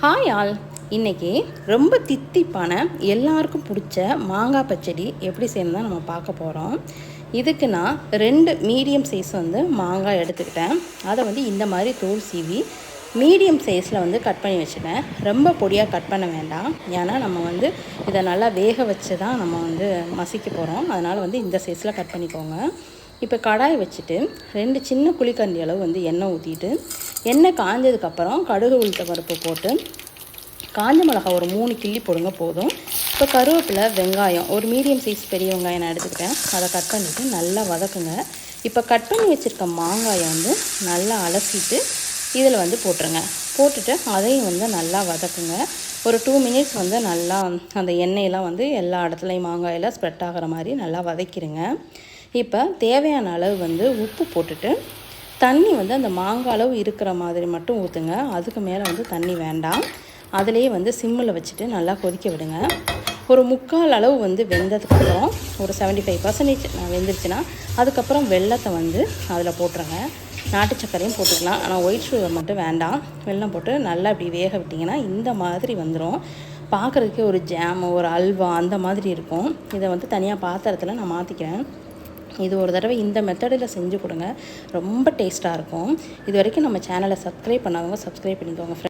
Hi all. இன்றைக்கி ரொம்ப தித்திப்பான எல்லாருக்கும் பிடிச்ச மாங்காய் பச்சடி எப்படி செய்யணும் தான் நம்ம பார்க்க போகிறோம். இதுக்கு நான் 2 மீடியம் சைஸ் மாங்காய் எடுத்துக்கிட்டேன். அதை இந்த மாதிரி தோல் சீவி மீடியம் சைஸில் கட் பண்ணி வச்சுட்டேன். ரொம்ப பொடியாக கட் பண்ண வேண்டாம், ஏன்னா நம்ம இதை நல்லா வேக வச்சு தான் நம்ம மசிக்க போகிறோம். அதனால் இந்த சைஸில் கட் பண்ணிக்கோங்க. இப்போ கடாய் வச்சுட்டு 2 சின்ன குழிக்கரண்டி அளவு எண்ணெய் ஊற்றிட்டு, எண்ணெய் காஞ்சதுக்கப்புறம் கடுகு உளுத்த பருப்பு போட்டு காஞ்ச மிளகா ஒரு 3 கிள்ளி போடுங்க போதும். இப்போ கருவேப்பிலை, வெங்காயம் ஒரு மீடியம் சைஸ் பெரிய வெங்காயம் நான் எடுத்துக்கிட்டேன். அதை கட் பண்ணிவிட்டு நல்லா வதக்குங்க. இப்போ கட் பண்ணி வச்சுருக்க மாங்காயை நல்லா அலசிட்டு இதில் போட்டுருங்க. போட்டுட்டு அதையும் நல்லா வதக்குங்க. ஒரு 2 மினிட்ஸ் நல்லா அந்த எண்ணெயெல்லாம் எல்லா இடத்துலையும் மாங்காயெல்லாம் ஸ்ப்ரெட் ஆகிற மாதிரி நல்லா வதக்கிடுங்க. இப்போ தேவையான அளவு உப்பு போட்டுட்டு தண்ணி அந்த மாங்காய் அளவு இருக்கிற மாதிரி மட்டும் ஊற்றுங்க. அதுக்கு மேலே தண்ணி வேண்டாம். அதிலேயே சிம்மில் வச்சுட்டு நல்லா கொதிக்க விடுங்க. ஒரு 3/4 அளவு வெந்ததுக்கப்புறம் ஒரு 75% வெந்துருச்சுன்னா அதுக்கப்புறம் வெல்லத்தை அதில் போட்டுருங்க. நாட்டு சர்க்கரையும் போட்டுக்கலாம், ஆனால் ஒயிட் சுகர் மட்டும் வேண்டாம். வெல்லம் போட்டு நல்லா இப்படி வேக விட்டிங்கன்னா இந்த மாதிரி வந்துடும். பார்க்குறதுக்கே ஒரு ஜாம், ஒரு அல்வா அந்த மாதிரி இருக்கும். இதை தனியாக பாத்திரத்தில் நான் மாற்றிக்கிறேன். இது ஒரு தடவை இந்த மெத்தடில் செஞ்சு கொடுங்க, ரொம்ப டேஸ்ட்டாக இருக்கும். இது வரைக்கும் நம்ம சேனலை சப்ஸ்கிரைப் பண்ணாதவங்க சப்ஸ்கிரைப் பண்ணிக்கோங்க.